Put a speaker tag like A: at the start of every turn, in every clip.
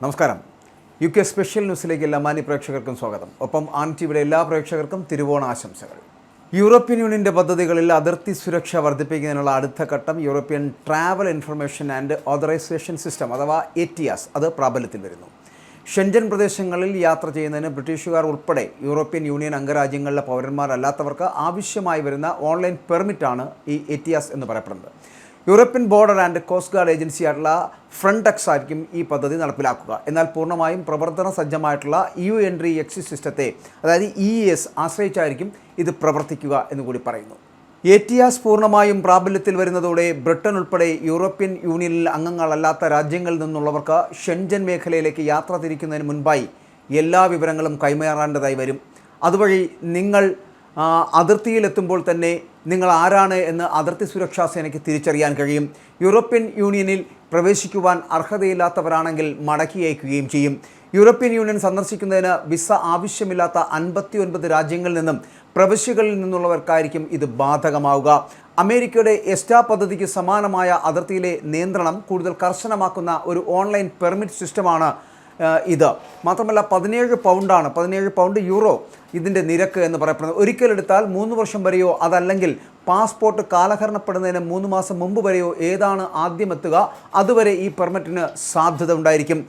A: നമസ്കാരം. UK special ന്യൂസിലേക്ക് എല്ലാ മാന്യ പ്രേക്ഷകർക്കും സ്വാഗതം. ഒപ്പം ആൻ ടിവിയുടെ എല്ലാ പ്രേക്ഷകർക്കും തിരുവോണ ആശംസകൾ. യൂറോപ്യൻ യൂണിയൻ്റെ പദ്ധതികളിൽ അതിർത്തി സുരക്ഷ വർദ്ധിപ്പിക്കുന്നതിനുള്ള അടുത്ത ഘട്ടം European travel information and authorisation system അഥവാ ETIAS അത് പ്രാബല്യത്തിൽ വരുന്നു. ഷെൻജൻ പ്രദേശങ്ങളിൽ യാത്ര ചെയ്യുന്നതിന് ബ്രിട്ടീഷുകാർ ഉൾപ്പെടെ യൂറോപ്യൻ യൂണിയൻ അംഗരാജ്യങ്ങളിലെ പൗരന്മാരല്ലാത്തവർക്ക് ആവശ്യമായി വരുന്ന ഓൺലൈൻ പെർമിറ്റാണ് ഈ ETIAS എന്ന് പറയപ്പെടുന്നത്. European border and coast guard ഏജൻസിയായിട്ടുള്ള ഫ്രണ്ടെക്സ് ആയിരിക്കും ഈ പദ്ധതി നടപ്പിലാക്കുക. എന്നാൽ പൂർണ്ണമായും പ്രവർത്തന സജ്ജമായിട്ടുള്ള EU എൻട്രി എക്സിറ്റ് സിസ്റ്റത്തെ അതായത് EES ആശ്രയിച്ചായിരിക്കും ഇത് പ്രവർത്തിക്കുക എന്നുകൂടി പറയുന്നു. ETIAS പൂർണ്ണമായും പ്രാബല്യത്തിൽ വരുന്നതോടെ ബ്രിട്ടൻ ഉൾപ്പെടെ യൂറോപ്യൻ യൂണിയനിൽ അംഗങ്ങളല്ലാത്ത രാജ്യങ്ങളിൽ നിന്നുള്ളവർക്ക് ഷെൻജൻ മേഖലയിലേക്ക് യാത്ര തിരിക്കുന്നതിന് മുൻപായി എല്ലാ വിവരങ്ങളും കൈമാറേണ്ടതായി വരും. അതുവഴി നിങ്ങൾ അതിർത്തിയിലെത്തുമ്പോൾ തന്നെ നിങ്ങൾ ആരാണ് എന്ന് അതിർത്തി സുരക്ഷാ സേനയ്ക്ക് തിരിച്ചറിയാൻ കഴിയും. യൂറോപ്യൻ യൂണിയനിൽ പ്രവേശിക്കുവാൻ അർഹതയില്ലാത്തവരാണെങ്കിൽ മടക്കി അയക്കുകയും ചെയ്യും. യൂറോപ്യൻ യൂണിയൻ സന്ദർശിക്കുന്നതിന് വിസ ആവശ്യമില്ലാത്ത 59 രാജ്യങ്ങളിൽ നിന്നും പ്രവിശ്യകളിൽ നിന്നുള്ളവർക്കായിരിക്കും ഇത് ബാധകമാവുക. അമേരിക്കയുടെ എസ്റ്റാ പദ്ധതിക്ക് സമാനമായ അതിർത്തിയിലെ നിയന്ത്രണം കൂടുതൽ കർശനമാക്കുന്ന ഒരു ഓൺലൈൻ പെർമിറ്റ് സിസ്റ്റമാണ് ഇത്. മാത്രമല്ല 17 പൗണ്ടാണ്, 17 പൗണ്ട് യൂറോ ഇതിൻ്റെ നിരക്ക് എന്ന് പറയപ്പെടുന്നത്. ഒരിക്കലെടുത്താൽ 3 വർഷം വരെയോ അതല്ലെങ്കിൽ പാസ്പോർട്ട് കാലഹരണപ്പെടുന്നതിന് 3 മാസം മുമ്പ് വരെയോ ഏതാണ് ആദ്യം എത്തുക അതുവരെ ഈ പെർമിറ്റിന് സാധ്യത ഉണ്ടായിരിക്കും.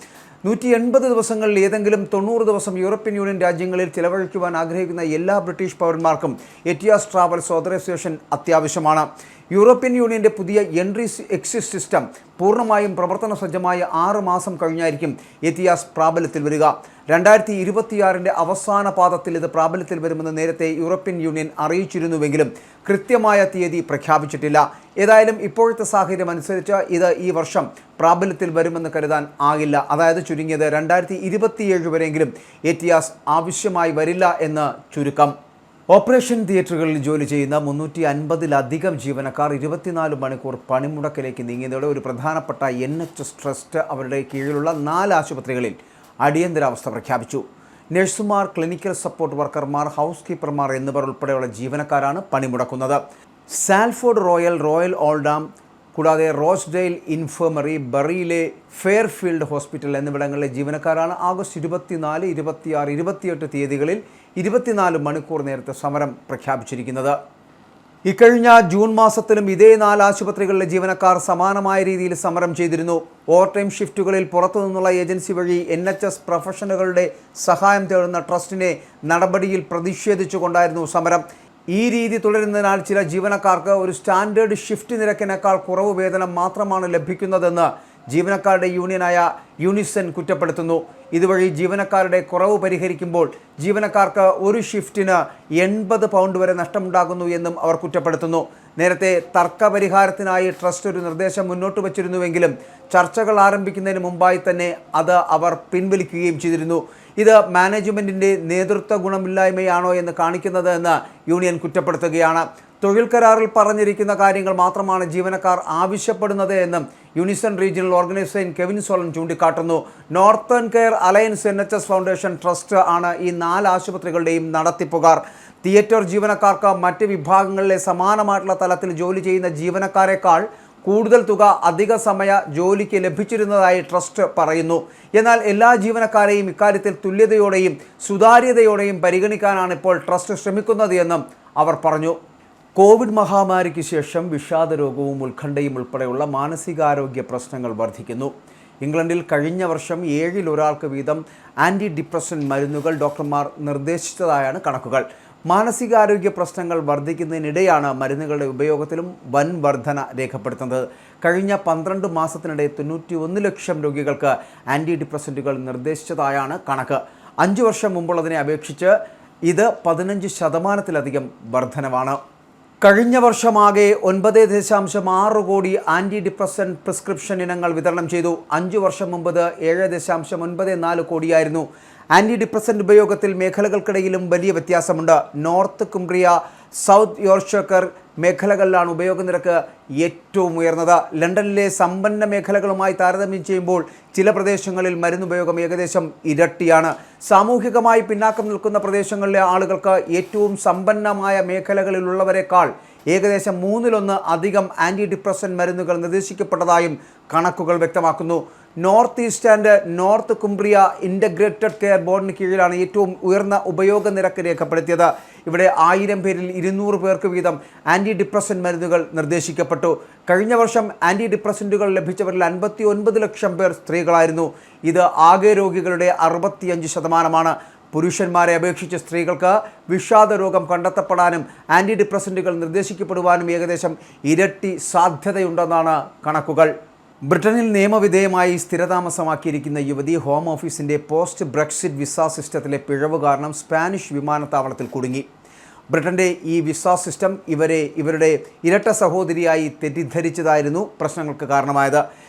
A: 180 ദിവസങ്ങളിൽ ഏതെങ്കിലും 90 ദിവസം യൂറോപ്യൻ യൂണിയൻ രാജ്യങ്ങളിൽ ചിലവഴിക്കുവാൻ ആഗ്രഹിക്കുന്ന എല്ലാ ബ്രിട്ടീഷ് പൗരന്മാർക്കും ETIAS ട്രാവൽസ് ഓതറൈസേഷൻ അത്യാവശ്യമാണ്. യൂറോപ്യൻ യൂണിയൻ്റെ പുതിയ എൻട്രി എക്സിറ്റ് സിസ്റ്റം പൂർണ്ണമായും പ്രവർത്തന സജ്ജമായ 6 മാസം കഴിഞ്ഞായിരിക്കും ETIAS പ്രാബല്യത്തിൽ വരിക. 2026 അവസാന പാദത്തിൽ ഇത് പ്രാബല്യത്തിൽ വരുമെന്ന് നേരത്തെ യൂറോപ്യൻ യൂണിയൻ അറിയിച്ചിരുന്നുവെങ്കിലും കൃത്യമായ തീയതി പ്രഖ്യാപിച്ചിട്ടില്ല. ഏതായാലും ഇപ്പോഴത്തെ സാഹചര്യം അനുസരിച്ച് ഇത് ഈ വർഷം പ്രാബല്യത്തിൽ വരുമെന്ന് കരുതാൻ ആകില്ല. അതായത് ചുരുങ്ങിയത് 2027 വരെയെങ്കിലും ETIAS ആവശ്യമായി വരില്ല എന്ന് ചുരുക്കം. ഓപ്പറേഷൻ തിയേറ്ററുകളിൽ ജോലി ചെയ്യുന്ന 350-ലധികം ജീവനക്കാർ 24 മണിക്കൂർ പണിമുടക്കിലേക്ക് നീങ്ങിയതോടെ ഒരു പ്രധാനപ്പെട്ട NHS ട്രസ്റ്റ് അവരുടെ കീഴിലുള്ള 4 ആശുപത്രികളിൽ അടിയന്തരാവസ്ഥ പ്രഖ്യാപിച്ചു. നഴ്സുമാർ, ക്ലിനിക്കൽ സപ്പോർട്ട് വർക്കർമാർ, ഹൗസ് കീപ്പർമാർ എന്നിവർ ഉൾപ്പെടെയുള്ള ജീവനക്കാരാണ് പണിമുടക്കുന്നത്. സാൽഫോർഡ് റോയൽ ഓൾഡാം കൂടാതെ റോസ്ഡെയിൽ ഇൻഫർമറി, ബറിയിലെ ഫെയർഫീൽഡ് ഹോസ്പിറ്റൽ എന്നിവിടങ്ങളിലെ ജീവനക്കാരാണ് ആഗസ്റ്റ് 24, 26, 28 തീയതികളിൽ 24 മണിക്കൂർ നേരത്തെ സമരം പ്രഖ്യാപിച്ചിരിക്കുന്നത്. ഇക്കഴിഞ്ഞ ജൂൺ മാസത്തിലും ഇതേ 4 ആശുപത്രികളിലെ ജീവനക്കാർ സമാനമായ രീതിയിൽ സമരം ചെയ്തിരുന്നു. ഓവർ ടൈം ഷിഫ്റ്റുകളിൽ പുറത്തുനിന്നുള്ള ഏജൻസി വഴി NHS പ്രൊഫഷണലുകളുടെ സഹായം തേടുന്ന ട്രസ്റ്റിനെ നടപടിയിൽ പ്രതിഷേധിച്ചുകൊണ്ടായിരുന്നു സമരം. ഈ രീതി തുടരുന്നതിനാൽ ചില ജീവനക്കാർക്ക് ഒരു സ്റ്റാൻഡേർഡ് ഷിഫ്റ്റ് നിരക്കിനേക്കാൾ കുറവ് വേതനം മാത്രമാണ് ലഭിക്കുന്നതെന്ന് ജീവനക്കാരുടെ യൂണിയനായ യൂണിസൺ കുറ്റപ്പെടുത്തുന്നു. ഇതുവഴി ജീവനക്കാരുടെ കുറവ് പരിഹരിക്കുമ്പോൾ ജീവനക്കാർക്ക് ഒരു ഷിഫ്റ്റിന് 80 പൗണ്ട് വരെ നഷ്ടമുണ്ടാകുന്നു എന്നും അവർ കുറ്റപ്പെടുത്തുന്നു. നേരത്തെ തർക്കപരിഹാരത്തിനായി ട്രസ്റ്റ് ഒരു നിർദ്ദേശം മുന്നോട്ട് വച്ചിരുന്നുവെങ്കിലും ചർച്ചകൾ ആരംഭിക്കുന്നതിന് മുമ്പായി തന്നെ അത് അവർ പിൻവലിക്കുകയും ചെയ്തിരുന്നു. ഇത് മാനേജ്മെൻറ്റിൻ്റെ നേതൃത്വ ഗുണമില്ലായ്മയാണോ എന്ന് കാണിക്കുന്നത് എന്ന് യൂണിയൻ കുറ്റപ്പെടുത്തുകയാണ്. തൊഴിൽ കരാറിൽ പറഞ്ഞിരിക്കുന്ന കാര്യങ്ങൾ മാത്രമാണ് ജീവനക്കാർ ആവശ്യപ്പെടുന്നത് എന്നും Unison regional organiser Kevin Solan ചൂണ്ടിക്കാട്ടുന്നു. Northern Care Alliance NHS Foundation Trust ആണ് ഈ 4 ആശുപത്രികളുടെയും നടത്തിപ്പുകാർ. തിയേറ്റർ ജീവനക്കാർക്ക് മറ്റ് വിഭാഗങ്ങളിലെ സമാനമായിട്ടുള്ള തലത്തിൽ ജോലി ചെയ്യുന്ന ജീവനക്കാരെക്കാൾ കൂടുതൽ തുക അധിക സമയ ജോലിക്ക് ലഭിച്ചിരുന്നതായി ട്രസ്റ്റ് പറയുന്നു. എന്നാൽ എല്ലാ ജീവനക്കാരെയും ഇക്കാര്യത്തിൽ തുല്യതയോടെയും സുതാര്യതയോടെയും പരിഗണിക്കാനാണ് ഇപ്പോൾ ട്രസ്റ്റ് ശ്രമിക്കുന്നത് എന്നും അവർ പറഞ്ഞു. കോവിഡ് മഹാമാരിക്ക് ശേഷം വിഷാദരോഗവും ഉത്കണ്ഠയും ഉൾപ്പെടെയുള്ള മാനസികാരോഗ്യ പ്രശ്നങ്ങൾ വർദ്ധിക്കുന്നു. ഇംഗ്ലണ്ടിൽ കഴിഞ്ഞ വർഷം 7-ൽ ഒരാൾക്ക് വീതം ആൻറ്റി ഡിപ്രസൻ്റ് മരുന്നുകൾ ഡോക്ടർമാർ നിർദ്ദേശിച്ചതായാണ് കണക്കുകൾ. മാനസികാരോഗ്യ പ്രശ്നങ്ങൾ വർദ്ധിക്കുന്നതിനിടെയാണ് മരുന്നുകളുടെ ഉപയോഗത്തിലും വൻ വർധന രേഖപ്പെടുത്തുന്നത്. കഴിഞ്ഞ 12 മാസത്തിനിടെ 91 ലക്ഷം രോഗികൾക്ക് ആൻറ്റി ഡിപ്രസൻറ്റുകൾ നിർദ്ദേശിച്ചതായാണ് കണക്ക്. 5 വർഷം മുമ്പുള്ളതിനെ അപേക്ഷിച്ച് ഇത് 15% വർധനവാണ്. കഴിഞ്ഞ വർഷമാകെ 9.6 കോടി ആൻറ്റി ഡിപ്രസൻറ്റ് പ്രിസ്ക്രിപ്ഷൻ ഇനങ്ങൾ വിതരണം ചെയ്തു. 5 വർഷം മുമ്പ് 7.94 കോടിയായിരുന്നു. ആൻറ്റി ഡിപ്രസൻ്റ് ഉപയോഗത്തിൽ മേഖലകൾക്കിടയിലും വലിയ വ്യത്യാസമുണ്ട്. നോർത്ത് കുംബ്രിയ, സൗത്ത് യോർഷെയർ മേഖലകളിലാണ് ഉപയോഗനിരക്ക് ഏറ്റവും ഉയർന്നത്. ലണ്ടനിലെ സമ്പന്ന മേഖലകളുമായി താരതമ്യം ചെയ്യുമ്പോൾ ചില പ്രദേശങ്ങളിൽ മരുന്നുപയോഗം ഏകദേശം ഇരട്ടിയാണ്. സാമൂഹികമായി പിന്നാക്കം നിൽക്കുന്ന പ്രദേശങ്ങളിലെ ആളുകൾക്ക് ഏറ്റവും സമ്പന്നമായ മേഖലകളിലുള്ളവരെക്കാൾ ഏകദേശം 1/3 അധികം ആൻറ്റി ഡിപ്രസൻ്റ് മരുന്നുകൾ നിർദ്ദേശിക്കപ്പെട്ടതായും കണക്കുകൾ വ്യക്തമാക്കുന്നു. North East and North Cumbria Integrated Care ബോർഡിന് കീഴിലാണ് ഏറ്റവും ഉയർന്ന ഉപയോഗ നിരക്ക് രേഖപ്പെടുത്തിയത്. ഇവിടെ 1000 പേരിൽ 200 പേർക്ക് വീതം ആൻറ്റി ഡിപ്രസൻ്റ് മരുന്നുകൾ നിർദ്ദേശിക്കപ്പെട്ടു. കഴിഞ്ഞ വർഷം ആൻറ്റി ഡിപ്രസൻറ്റുകൾ ലഭിച്ചവരിൽ 59 ലക്ഷം പേർ സ്ത്രീകളായിരുന്നു. ഇത് ആകെ രോഗികളുടെ 65%. പുരുഷന്മാരെ അപേക്ഷിച്ച് സ്ത്രീകൾക്ക് വിഷാദ രോഗം കണ്ടെത്തപ്പെടാനും ആൻറ്റി ഡിപ്രസൻറ്റുകൾ നിർദ്ദേശിക്കപ്പെടുവാനും ഏകദേശം ഇരട്ടി സാധ്യതയുണ്ടെന്നാണ് കണക്കുകൾ. ബ്രിട്ടനിൽ നിയമവിധേയമായി സ്ഥിരതാമസമാക്കിയിരിക്കുന്ന യുവതി ഹോം ഓഫീസിൻ്റെ പോസ്റ്റ് ബ്രെക്സിറ്റ് വിസ സിസ്റ്റത്തിലെ പിഴവ് കാരണം സ്പാനിഷ് വിമാനത്താവളത്തിൽ കുടുങ്ങി. ബ്രിട്ടൻ്റെ ഈ വിസ സിസ്റ്റം ഇവരുടെ ഇരട്ട സഹോദരിയായി തെറ്റിദ്ധരിച്ചതായിരുന്നു പ്രശ്നങ്ങൾക്ക് കാരണമായത്.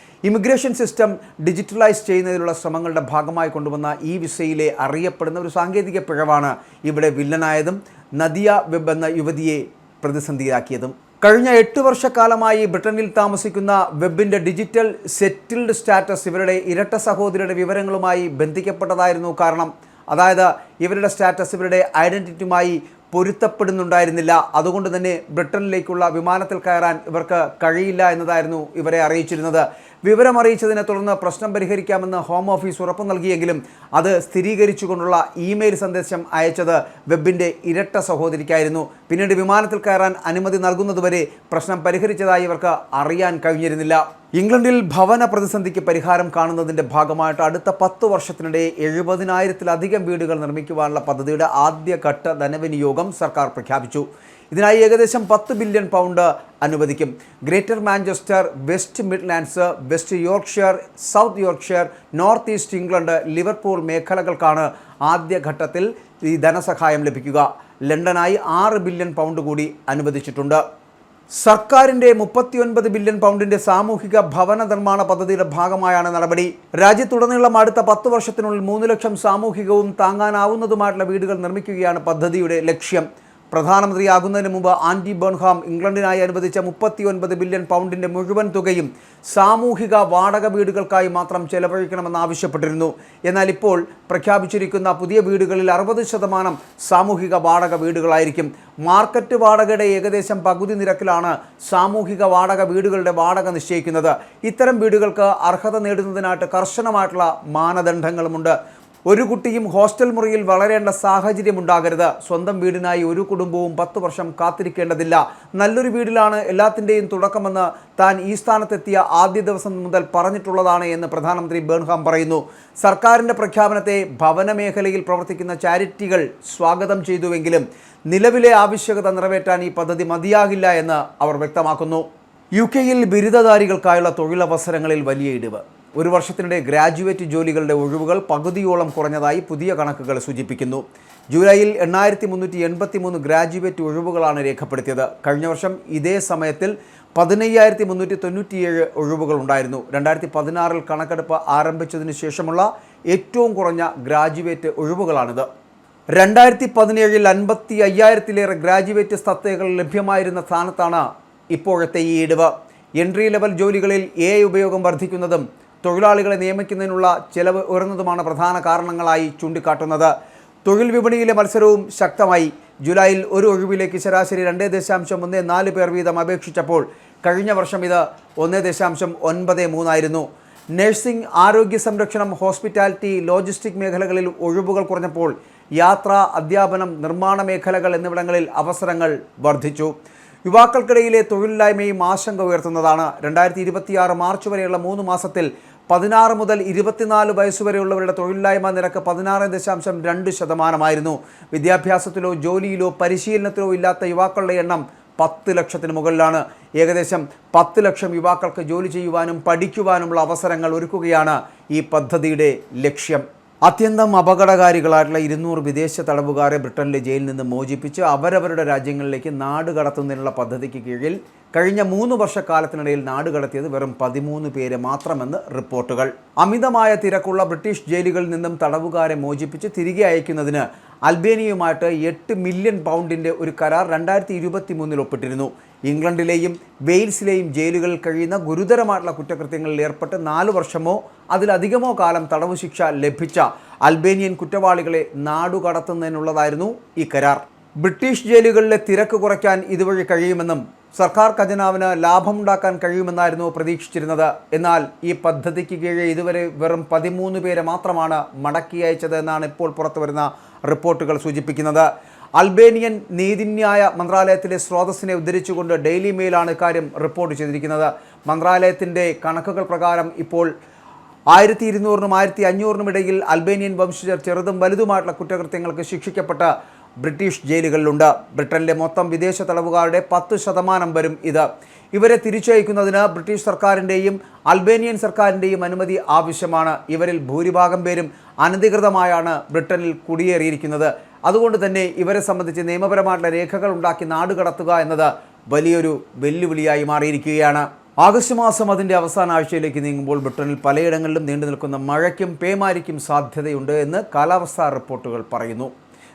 A: ഇമിഗ്രേഷൻ സിസ്റ്റം ഡിജിറ്റലൈസ് ചെയ്യുന്നതിനുള്ള ശ്രമങ്ങളുടെ ഭാഗമായി കൊണ്ടുവന്ന ഈ വിസയിലെ അറിയപ്പെടുന്ന ഒരു സാങ്കേതിക പിഴവാണ് ഇവിടെ വില്ലനായതും നദിയ വെബ് എന്ന യുവതിയെ പ്രതിസന്ധിയാക്കിയതും. കഴിഞ്ഞ 8 വർഷക്കാലമായി ബ്രിട്ടനിൽ താമസിക്കുന്ന വെബിൻ്റെ ഡിജിറ്റൽ സെറ്റിൽഡ് സ്റ്റാറ്റസ് ഇവരുടെ ഇരട്ട സഹോദരിയുടെ വിവരങ്ങളുമായി ബന്ധിക്കപ്പെട്ടതായിരുന്നു കാരണം. അതായത് ഇവരുടെ സ്റ്റാറ്റസ് ഇവരുടെ ഐഡൻറ്റിറ്റിയുമായി പൊരുത്തപ്പെടുന്നുണ്ടായിരുന്നില്ല. അതുകൊണ്ട് തന്നെ ബ്രിട്ടനിലേക്കുള്ള വിമാനത്തിൽ കയറാൻ ഇവർക്ക് കഴിയില്ല എന്നതായിരുന്നു ഇവരെ അറിയിച്ചിരുന്നത്. വിവരം അറിയിച്ചതിനെ തുടർന്ന് പ്രശ്നം പരിഹരിക്കാമെന്ന് ഹോം ഓഫീസ് ഉറപ്പു നൽകിയെങ്കിലും അത് സ്ഥിരീകരിച്ചുകൊണ്ടുള്ള ഇമെയിൽ സന്ദേശം അയച്ചത് വെബിൻ്റെ ഇരട്ട സഹോദരിക്കായിരുന്നു. പിന്നീട് വിമാനത്തിൽ കയറാൻ അനുമതി നൽകുന്നതുവരെ പ്രശ്നം പരിഹരിച്ചതായി ഇവർക്ക് അറിയാൻ കഴിഞ്ഞിരുന്നില്ല. ഇംഗ്ലണ്ടിൽ ഭവന പ്രതിസന്ധിക്ക് പരിഹാരം കാണുന്നതിൻ്റെ ഭാഗമായിട്ട് അടുത്ത 10 വർഷത്തിനിടെ 70,000-ലധികം വീടുകൾ നിർമ്മിക്കുവാനുള്ള പദ്ധതിയുടെ ആദ്യഘട്ട ധനവിനിയോഗം സർക്കാർ പ്രഖ്യാപിച്ചു. ഇതിനായി ഏകദേശം £10 ബില്യൺ അനുവദിക്കും. Greater Manchester, West Midlands, West Yorkshire, South Yorkshire, North East England, Liverpool മേഖലകൾക്കാണ് ആദ്യഘട്ടത്തിൽ ഈ ധനസഹായം ലഭിക്കുക. ലണ്ടനായി £6 ബില്യൺ കൂടി അനുവദിച്ചിട്ടുണ്ട്. സർക്കാരിൻ്റെ £39 ബില്യൺ സാമൂഹിക ഭവന നിർമ്മാണ പദ്ധതിയുടെ ഭാഗമായാണ് നടപടി. രാജ്യത്തുടനീളം അടുത്ത 10 വർഷത്തിനുള്ളിൽ 3 ലക്ഷം സാമൂഹികവും താങ്ങാനാവുന്നതുമായിട്ടുള്ള വീടുകൾ നിർമ്മിക്കുകയാണ് പദ്ധതിയുടെ ലക്ഷ്യം. പ്രധാനമന്ത്രിയാകുന്നതിന് മുമ്പ് ആൻറ്റി ബേൺഹാം ഇംഗ്ലണ്ടിനായി അനുവദിച്ച £39 ബില്യൺ മുഴുവൻ തുകയും സാമൂഹിക വാടക വീടുകൾക്കായി മാത്രം ചെലവഴിക്കണമെന്ന് ആവശ്യപ്പെട്ടിരുന്നു. എന്നാൽ ഇപ്പോൾ പ്രഖ്യാപിച്ചിരിക്കുന്ന പുതിയ വീടുകളിൽ 60% സാമൂഹിക വാടക വീടുകളായിരിക്കും. മാർക്കറ്റ് വാടകയുടെ ഏകദേശം പകുതി നിരക്കിലാണ് സാമൂഹിക വാടക വീടുകളുടെ വാടക നിശ്ചയിക്കുന്നത്. ഇത്തരം വീടുകൾക്ക് അർഹത നേടുന്നതിനായിട്ട് കർശനമായിട്ടുള്ള മാനദണ്ഡങ്ങളുമുണ്ട്. ഒരു കുട്ടിയും ഹോസ്റ്റൽ മുറിയിൽ വളരേണ്ട സാഹചര്യമുണ്ടാകരുത്. സ്വന്തം വീടിനായി ഒരു കുടുംബവും 10 വർഷം കാത്തിരിക്കേണ്ടതില്ല. നല്ലൊരു വീടിലാണ് എല്ലാത്തിൻ്റെയും തുടക്കമെന്ന് താൻ ഈ സ്ഥാനത്തെത്തിയ ആദ്യ ദിവസം മുതൽ പറഞ്ഞിട്ടുള്ളതാണ് എന്ന് പ്രധാനമന്ത്രി ബേൺഹാം പറയുന്നു. സർക്കാരിൻ്റെ പ്രഖ്യാപനത്തെ ഭവന മേഖലയിൽ പ്രവർത്തിക്കുന്ന ചാരിറ്റികൾ സ്വാഗതം ചെയ്തുവെങ്കിലും നിലവിലെ ആവശ്യകത നിറവേറ്റാൻ ഈ പദ്ധതി മതിയാകില്ല എന്ന് അവർ വ്യക്തമാക്കുന്നു. UK-യിൽ ബിരുദധാരികൾക്കായുള്ള തൊഴിലവസരങ്ങളിൽ വലിയ ഇടിവ്. ഒരു വർഷത്തിനിടെ ഗ്രാജുവേറ്റ് ജോലികളുടെ ഒഴിവുകൾ പകുതിയോളം കുറഞ്ഞതായി പുതിയ കണക്കുകൾ സൂചിപ്പിക്കുന്നു. ജൂലൈയിൽ 8383 ഗ്രാജുവേറ്റ് ഒഴിവുകളാണ് രേഖപ്പെടുത്തിയത്. കഴിഞ്ഞ വർഷം ഇതേ സമയത്തിൽ 15397 ഒഴിവുകൾ ഉണ്ടായിരുന്നു. 2016 കണക്കെടുപ്പ് ആരംഭിച്ചതിന് ശേഷമുള്ള ഏറ്റവും കുറഞ്ഞ ഗ്രാജുവേറ്റ് ഒഴിവുകളാണിത്. 2017 55,000-ലേറെ ഗ്രാജുവേറ്റ് തസ്തികകൾ ലഭ്യമായിരുന്ന സ്ഥാനത്താണ് ഇപ്പോഴത്തെ ഈ ഇടിവ്. എൻട്രി ലെവൽ ജോലികളിൽ AI ഉപയോഗം വർദ്ധിക്കുന്നതും തൊഴിലാളികളെ നിയമിക്കുന്നതിനുള്ള ചെലവ് ഉയർന്നതുമാണ് പ്രധാന കാരണങ്ങളായി ചൂണ്ടിക്കാട്ടുന്നത്. തൊഴിൽ വിപണിയിലെ മത്സരവും ശക്തമായി. ജൂലൈയിൽ ഒരു ഒഴിവിലേക്ക് ശരാശരി 2.14 പേർ വീതം അപേക്ഷിച്ചപ്പോൾ കഴിഞ്ഞ വർഷം ഇത് 1.93 ആയിരുന്നു. നഴ്സിംഗ്, ആരോഗ്യ സംരക്ഷണം, ഹോസ്പിറ്റാലിറ്റി, ലോജിസ്റ്റിക് മേഖലകളിൽ ഒഴിവുകൾ കുറഞ്ഞപ്പോൾ യാത്ര, അധ്യാപനം, നിർമ്മാണ മേഖലകൾ എന്നിവിടങ്ങളിൽ അവസരങ്ങൾ വർദ്ധിച്ചു. യുവാക്കൾക്കിടയിലെ തൊഴിലില്ലായ്മയും ആശങ്ക ഉയർത്തുന്നതാണ്. 2026 മാർച്ച് വരെയുള്ള 3 മാസത്തിൽ 16 മുതൽ 24 വയസ്സുവരെയുള്ളവരുടെ തൊഴിലില്ലായ്മ നിരക്ക് 16.2%. വിദ്യാഭ്യാസത്തിലോ ജോലിയിലോ പരിശീലനത്തിലോ ഇല്ലാത്ത യുവാക്കളുടെ എണ്ണം 10 ലക്ഷത്തിന് മുകളിലാണ്. ഏകദേശം 10 ലക്ഷം യുവാക്കൾക്ക് ജോലി ചെയ്യുവാനും പഠിക്കുവാനുമുള്ള അവസരങ്ങൾ ഒരുക്കുകയാണ് ഈ പദ്ധതിയുടെ ലക്ഷ്യം. അത്യന്തം അപകടകാരികളായിട്ടുള്ള 200 വിദേശ തടവുകാരെ ബ്രിട്ടനിലെ ജയിലിൽ നിന്ന് മോചിപ്പിച്ച് അവരവരുടെ രാജ്യങ്ങളിലേക്ക് നാട് കടത്തുന്നതിനുള്ള പദ്ധതിക്ക് കീഴിൽ കഴിഞ്ഞ 3 വർഷക്കാലത്തിനിടയിൽ നാട് കടത്തിയത് വെറും 13 പേര് മാത്രമെന്ന് റിപ്പോർട്ടുകൾ. അമിതമായ തിരക്കുള്ള ബ്രിട്ടീഷ് ജയിലുകളിൽ നിന്നും തടവുകാരെ മോചിപ്പിച്ച് തിരികെ അയക്കുന്നതിന് അൽബേനിയയുമായിട്ട് £8 മില്യൺ ഒരു കരാർ 2023 ഒപ്പിട്ടിരുന്നു. ഇംഗ്ലണ്ടിലെയും വെയിൽസിലെയും ജയിലുകളിൽ കഴിയുന്ന ഗുരുതരമായിട്ടുള്ള കുറ്റകൃത്യങ്ങളിൽ ഏർപ്പെട്ട് 4 വർഷമോ അതിലധികമോ കാലം തടവ് ശിക്ഷ ലഭിച്ച അൽബേനിയൻ കുറ്റവാളികളെ നാടുകടത്തുന്നതിനുള്ളതായിരുന്നു ഈ കരാർ. ബ്രിട്ടീഷ് ജയിലുകളിലെ തിരക്ക് കുറയ്ക്കാൻ ഇതുവഴി കഴിയുമെന്നും സർക്കാർ ഖജനാവിന് ലാഭമുണ്ടാക്കാൻ കഴിയുമെന്നായിരുന്നു പ്രതീക്ഷിച്ചിരുന്നത്. എന്നാൽ ഈ പദ്ധതിക്ക് കീഴിൽ ഇതുവരെ വെറും 13 പേരെ മാത്രമാണ് മടക്കി അയച്ചത് എന്നാണ് ഇപ്പോൾ പുറത്തുവരുന്ന റിപ്പോർട്ടുകൾ സൂചിപ്പിക്കുന്നത്. അൽബേനിയൻ നീതിന്യായ മന്ത്രാലയത്തിലെ സ്രോതസ്സിനെ ഉദ്ധരിച്ചുകൊണ്ട് ഡെയിലി മെയിലാണ് ഇക്കാര്യം റിപ്പോർട്ട് ചെയ്തിരിക്കുന്നത്. മന്ത്രാലയത്തിൻ്റെ കണക്കുകൾ പ്രകാരം ഇപ്പോൾ 1200-നും 1500-നും ഇടയിൽ അൽബേനിയൻ വംശജർ ചെറുതും വലുതുമായിട്ടുള്ള കുറ്റകൃത്യങ്ങൾക്ക് ശിക്ഷിക്കപ്പെട്ട ബ്രിട്ടീഷ് ജയിലുകളിലുണ്ട്. ബ്രിട്ടനിലെ മൊത്തം വിദേശ തടവുകാരുടെ 10% വരും ഇത്. ഇവരെ തിരിച്ചയക്കുന്നതിന് ബ്രിട്ടീഷ് സർക്കാരിൻ്റെയും അൽബേനിയൻ സർക്കാരിൻ്റെയും അനുമതി ആവശ്യമാണ്. ഇവരിൽ ഭൂരിഭാഗം പേരും അനധികൃതമായാണ് ബ്രിട്ടനിൽ കുടിയേറിയിരിക്കുന്നത്. അതുകൊണ്ട് തന്നെ ഇവരെ സംബന്ധിച്ച് നിയമപരമായിട്ടുള്ള രേഖകൾ ഉണ്ടാക്കി നാടുകടത്തുക എന്നത് വലിയൊരു വെല്ലുവിളിയായി മാറിയിരിക്കുകയാണ്. ആഗസ്റ്റ് മാസം അതിൻ്റെ അവസാന ആഴ്ചയിലേക്ക് നീങ്ങുമ്പോൾ ബ്രിട്ടനിൽ പലയിടങ്ങളിലും നീണ്ടു നിൽക്കുന്ന മഴയ്ക്കും പേമാരിക്കും സാധ്യതയുണ്ട് എന്ന് കാലാവസ്ഥാ റിപ്പോർട്ടുകൾ പറയുന്നു.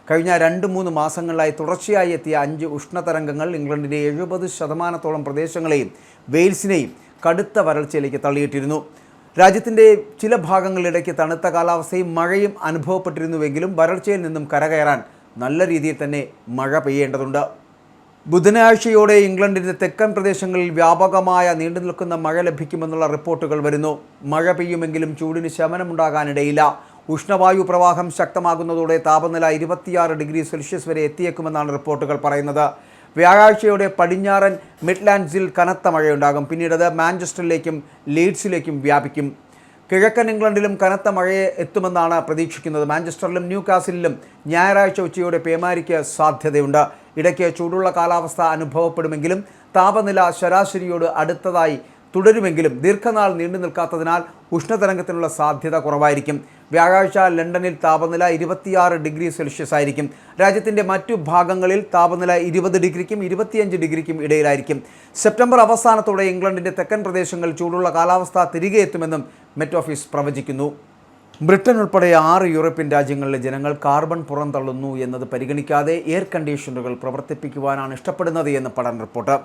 A: കഴിഞ്ഞ 2-3 മാസങ്ങളിലായി തുടർച്ചയായി എത്തിയ 5 ഉഷ്ണതരംഗങ്ങൾ ഇംഗ്ലണ്ടിൻ്റെ 70% പ്രദേശങ്ങളെയും വെയിൽസിനെയും കടുത്ത വരൾച്ചയിലേക്ക് തള്ളിയിട്ടിരുന്നു. രാജ്യത്തിൻ്റെ ചില ഭാഗങ്ങളിലിടയ്ക്ക് തണുത്ത കാലാവസ്ഥയും മഴയും അനുഭവപ്പെട്ടിരുന്നുവെങ്കിലും വരൾച്ചയിൽ നിന്നും കരകയറാൻ നല്ല രീതിയിൽ തന്നെ മഴ പെയ്യേണ്ടതുണ്ട്. ബുധനാഴ്ചയോടെ ഇംഗ്ലണ്ടിൻ്റെ തെക്കൻ പ്രദേശങ്ങളിൽ വ്യാപകമായ നീണ്ടു നിൽക്കുന്ന മഴ ലഭിക്കുമെന്നുള്ള റിപ്പോർട്ടുകൾ വരുന്നു. മഴ പെയ്യുമെങ്കിലും ചൂടിന് ശമനമുണ്ടാകാനിടയില്ല. ഉഷ്ണവായു പ്രവാഹം ശക്തമാകുന്നതോടെ താപനില 26 ഡിഗ്രി സെൽഷ്യസ് വരെ എത്തിയേക്കുമെന്നാണ് റിപ്പോർട്ടുകൾ പറയുന്നത്. വ്യാഴാഴ്ചയോടെ പടിഞ്ഞാറൻ മിഡ്ലാൻഡ്സിൽ കനത്ത മഴയുണ്ടാകും. പിന്നീട് അത് മാഞ്ചസ്റ്ററിലേക്കും ലീഡ്സിലേക്കും വ്യാപിക്കും. കിഴക്കൻ ഇംഗ്ലണ്ടിലും കനത്ത മഴയെ എത്തുമെന്നാണ് പ്രതീക്ഷിക്കുന്നത്. മാഞ്ചസ്റ്ററിലും ന്യൂകാസിലും ഞായറാഴ്ച ഉച്ചയോടെ പേമാരിക്ക് സാധ്യതയുണ്ട്. ഇടയ്ക്ക് ചൂടുള്ള കാലാവസ്ഥ അനുഭവപ്പെടുമെങ്കിലും താപനില ശരാശരിയോട് അടുത്തതായി തുടരുമെങ്കിലും ദീർഘനാൾ നീണ്ടു നിൽക്കാത്തതിനാൽ ഉഷ്ണതരംഗത്തിനുള്ള സാധ്യത കുറവായിരിക്കും. വ്യാഴാഴ്ച ലണ്ടനിൽ താപനില 26 ഡിഗ്രി സെൽഷ്യസ് ആയിരിക്കും. രാജ്യത്തിൻ്റെ മറ്റു ഭാഗങ്ങളിൽ താപനില 20 ഡിഗ്രിക്കും 25 ഡിഗ്രിക്കും ഇടയിലായിരിക്കും. സെപ്റ്റംബർ അവസാനത്തോടെ ഇംഗ്ലണ്ടിൻ്റെ തെക്കൻ പ്രദേശങ്ങളിൽ ചൂടുള്ള കാലാവസ്ഥ തിരികെ എത്തുമെന്നും മെറ്റ് ഓഫീസ് പ്രവചിക്കുന്നു. ബ്രിട്ടൻ ഉൾപ്പെടെ 6 യൂറോപ്യൻ രാജ്യങ്ങളിലെ ജനങ്ങൾ കാർബൺ പുറന്തള്ളുന്നു എന്നത് പരിഗണിക്കാതെ എയർ കണ്ടീഷണറുകൾ പ്രവർത്തിപ്പിക്കുവാനാണ് ഇഷ്ടപ്പെടുന്നത് എന്ന് പഠന റിപ്പോർട്ട്.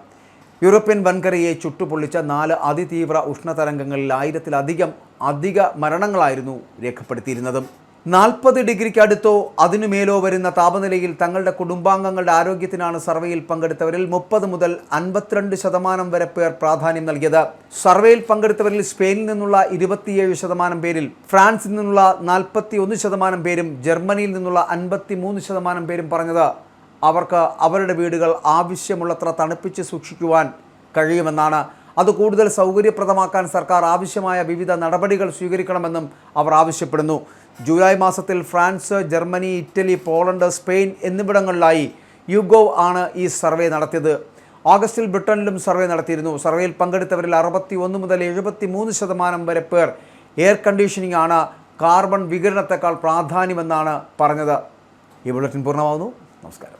A: യൂറോപ്യൻ വൻകരയെ ചുട്ടുപൊള്ളിച്ച 4 അതിതീവ്ര ഉഷ്ണതരംഗങ്ങളിൽ 1000-ലധികം അധിക മരണങ്ങളായിരുന്നു രേഖപ്പെടുത്തിയിരുന്നതും. 40 ഡിഗ്രിക്ക് അടുത്തോ അതിനുമേലോ വരുന്ന താപനിലയിൽ തങ്ങളുടെ കുടുംബാംഗങ്ങളുടെ ആരോഗ്യത്തിനാണ് സർവേയിൽ പങ്കെടുത്തവരിൽ 30 മുതൽ 52% വരെ പേർ പ്രാധാന്യം നൽകിയത്. സർവേയിൽ പങ്കെടുത്തവരിൽ സ്പെയിനിൽ നിന്നുള്ള 27% പേരിൽ, ഫ്രാൻസിൽ നിന്നുള്ള 41% പേരും, ജർമ്മനിയിൽ നിന്നുള്ള 53% പേരും പറഞ്ഞത് അവർക്ക് അവരുടെ വീടുകൾ ആവശ്യമുള്ളത്ര തണുപ്പിച്ച് സൂക്ഷിക്കുവാൻ കഴിയുമെന്നാണ്. അത് കൂടുതൽ സൗകര്യപ്രദമാക്കാൻ സർക്കാർ ആവശ്യമായ വിവിധ നടപടികൾ സ്വീകരിക്കണമെന്നും അവർ ആവശ്യപ്പെടുന്നു. ജൂലൈ മാസത്തിൽ France, Germany, Italy, Poland, Spain എന്നിവിടങ്ങളിലായി യുഗോവ് ആണ് ഈ സർവേ നടത്തിയത്. ഓഗസ്റ്റിൽ ബ്രിട്ടനിലും സർവേ നടത്തിയിരുന്നു. സർവേയിൽ പങ്കെടുത്തവരിൽ 61 മുതൽ 73% വരെ പേർ എയർ കണ്ടീഷനിങ് ആണ് കാർബൺ വികിരണത്തെക്കാൾ പ്രാധാന്യമെന്നാണ് പറഞ്ഞത്. ഈ ബുള്ളറ്റിൻ പൂർണ്ണമാകുന്നു. നമസ്കാരം.